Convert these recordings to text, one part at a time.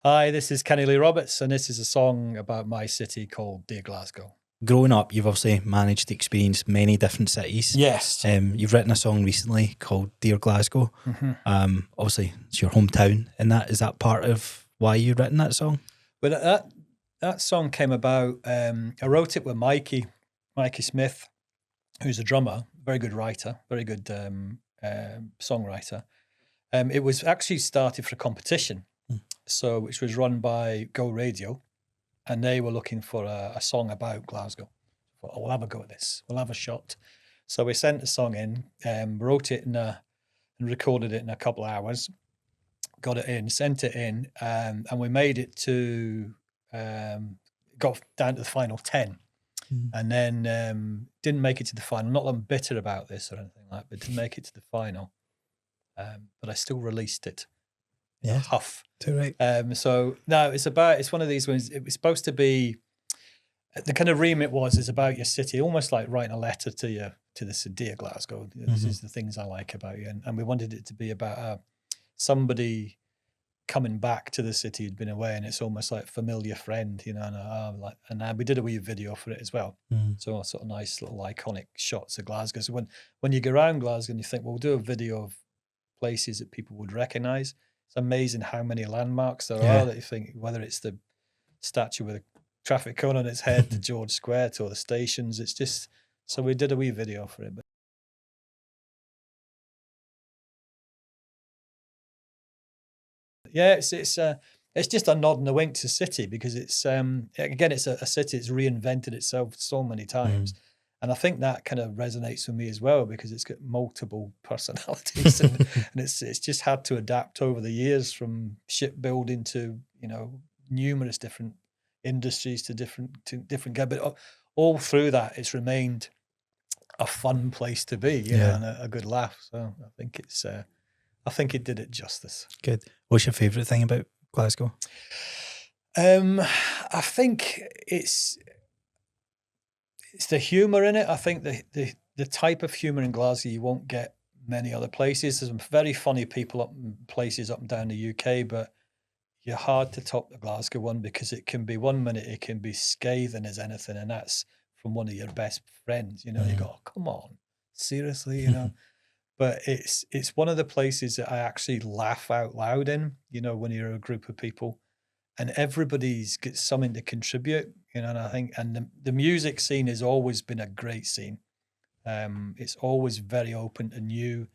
Hi, this is Kenny Lee Roberts, and this is a song about my city called Dear Glasgow. Growing up, you've obviously managed to experience many different cities. Yes. You've written a song recently called Dear Glasgow. Obviously, it's your hometown, and is that part of why you've written that song? But that song came about, I wrote it with Mikey Smith, who's a drummer, very good writer, very good songwriter. It was actually started for a competition, which was run by Go Radio, and they were looking for a song about Glasgow. I thought, we'll have a go at this. We'll have a shot. So we sent the song in, wrote it and recorded it in a couple of hours, got it in, sent it in, and we made it to, got down to the final 10. And then didn't make it to the final. Not that I'm bitter about this or anything like that, but didn't make it to the final. But I still released it. Yeah. Huff. Too right. So no, it's one of these ones. It was supposed to be, the kind of remit is about your city, almost like writing a letter to the Dear Glasgow. This is the things I like about you, and we wanted it to be about somebody coming back to the city who'd been away, and it's almost like a familiar friend, and we did a wee video for it as well. So sort of nice little iconic shots of Glasgow. So when you go around Glasgow and you think, well, we'll do a video of places that people would recognise. It's amazing how many landmarks there are that you think, whether it's the statue with a traffic cone on its head, to George Square, to all the stations. It's just, so we did a wee video for it. But yeah, it's just a nod and a wink to the city, because it's again, it's a city that's reinvented itself so many times. And I think that kind of resonates with me as well, because it's got multiple personalities and it's just had to adapt over the years, from shipbuilding to, numerous different industries to different but all through that, it's remained a fun place to be, and a good laugh. So I think I think it did it justice. Good. What's your favourite thing about Glasgow? I think it's the humour in it. I think the type of humour in Glasgow you won't get many other places. There's some very funny people up in places up and down the UK, but you're hard to top the Glasgow one, because it can be, one minute it can be scathing as anything, and that's from one of your best friends. You go, oh, come on, seriously, But it's one of the places that I actually laugh out loud in, when you're a group of people, and everybody's got something to contribute, and I think, and the music scene has always been a great scene. It's always very open to new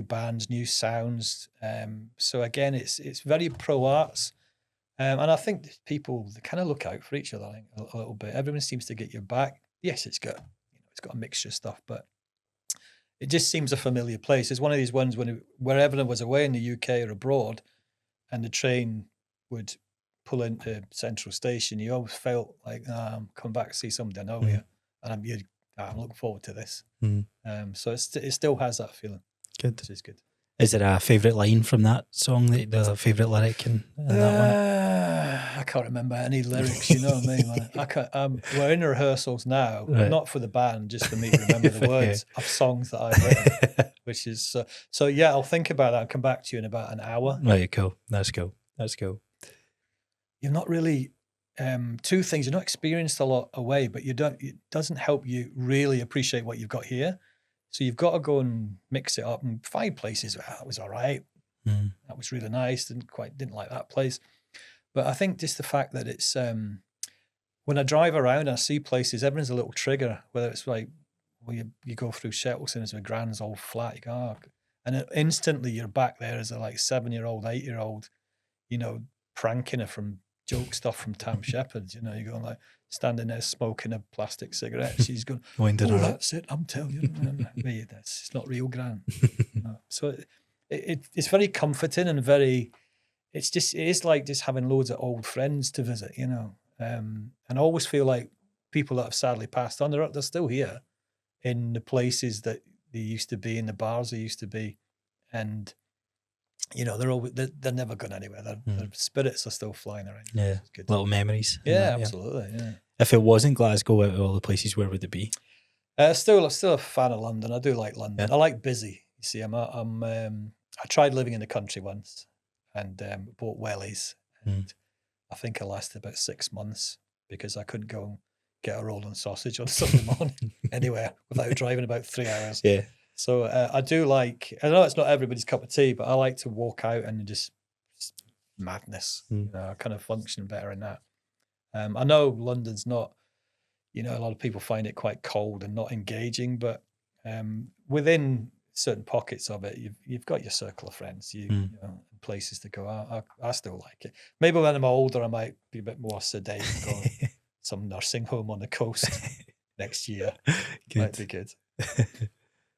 bands, new sounds. So again, it's very pro arts, and I think that people, they kind of look out for each other, I think, a little bit. Everyone seems to get your back. Yes, it's got a mixture of stuff, but it just seems a familiar place. It's one of these ones wherever I was away in the UK or abroad, and the train would pull into Central Station, you always felt like, I'm coming back to see somebody I know here, and I'm looking forward to this. So it still has that feeling. Good. Which is good. Is there a favourite line from that song, the favourite lyric in that one? I can't remember any lyrics, you know what I mean, man. I can't, we're in rehearsals now, not for the band, just for me to remember the words of songs that I've written, which is, so yeah, I'll think about that and come back to you in about an hour. Right, cool. That's cool. You're not really, two things, you're not experienced a lot away, but it doesn't help you really appreciate what you've got here. So you've got to go and mix it up, and find places. That was all right. That was really nice. Didn't like that place. But I think just the fact that it's, when I drive around and I see places, everyone's a little trigger, whether it's like, well, you go through Shettleston, it's a grand old flat, you go, oh, and then instantly you're back there as a 7-year-old, 8-year-old, pranking her from joke stuff from Tam Shepherd. You're going like, standing there smoking a plastic cigarette. She's going, oh, that's it, I'm telling you. It's not real grand. So it's very comforting, and it is like just having loads of old friends to visit, and I always feel like people that have sadly passed on, they're still here in the places that they used to be, in the bars they used to be, and they're never going anywhere. Their spirits are still flying around. Yeah, little memories. Yeah, absolutely. Yeah. If it wasn't Glasgow, out of all the places, where would it be? Still a fan of London. I do like London. I like busy. You see, I tried living in the country once, and bought wellies. And I think I lasted about 6 months because I couldn't go and get a roll and sausage on Sunday morning anywhere without driving about 3 hours. Yeah. So I do like, I know it's not everybody's cup of tea, but I like to walk out and just madness. You know, I kind of function better in that. I know London's not, you know, a lot of people find it quite cold and not engaging, but within certain pockets of it, you've got your circle of friends, you know, places to go. I still like it. Maybe when I'm older, I might be a bit more sedate and go some nursing home on the coast next year. Good. Might be good.